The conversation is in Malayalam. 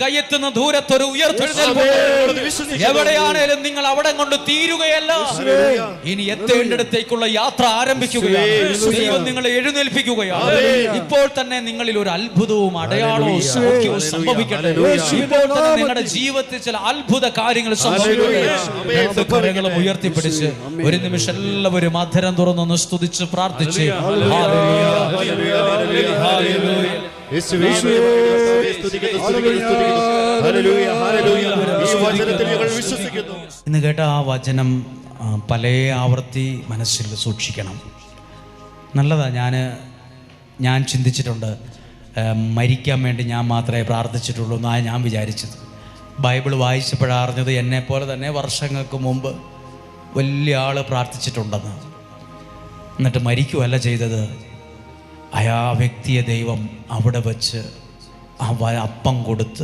കയ്യെത്തുന്ന ദൂരത്തൊരു ഉയർത്തെഴുന്നേൽപ്പ്. എവിടെയാണേലും നിങ്ങൾ അവിടെ കൊണ്ട് തീരുകയല്ല, ഇനി എത്തേണ്ടിടത്തേക്കുള്ള യാത്ര ആരംഭിക്കുകയാണ്. ദൈവം നിങ്ങളെ എഴുന്നേൽപ്പിക്കുകയാണ്. ഇപ്പോൾ തന്നെ നിങ്ങളിൽ ഒരു അത്ഭുതവും അടയാളവും സൗഖ്യവും സംഭവിക്കട്ടെ. ഇപ്പോൾ തന്നെ നിങ്ങളുടെ ജീവിതത്തിൽ ചില അത്ഭുത കാര്യങ്ങൾ സംഭവിക്കട്ടെ. കരങ്ങളും ഉയർത്തിപ്പിടിച്ച് ഒരു നിമിഷം എല്ലാവരും അധരം തുറന്നൊന്ന് സ്തുതിച്ച് പ്രാർത്ഥിച്ച് ഇന്ന് കേട്ട ആ വചനം പല ആവർത്തി മനസ്സിൽ സൂക്ഷിക്കണം. നല്ലതാ. ഞാൻ ചിന്തിച്ചിട്ടുണ്ട്, മരിക്കാൻ വേണ്ടി ഞാൻ മാത്രമേ പ്രാർത്ഥിച്ചിട്ടുള്ളൂ എന്നാണ് ഞാൻ വിചാരിച്ചത്. ബൈബിൾ വായിച്ചപ്പോഴറിഞ്ഞത് എന്നെപ്പോലെ തന്നെ വർഷങ്ങൾക്ക് മുമ്പ് വലിയ ആൾ പ്രാർത്ഥിച്ചിട്ടുണ്ടെന്ന്. എന്നിട്ട് മരിക്കുകയല്ല ചെയ്തത്, ആ വ്യക്തിയെ ദൈവം അവിടെ വച്ച് അപ്പം കൊടുത്ത്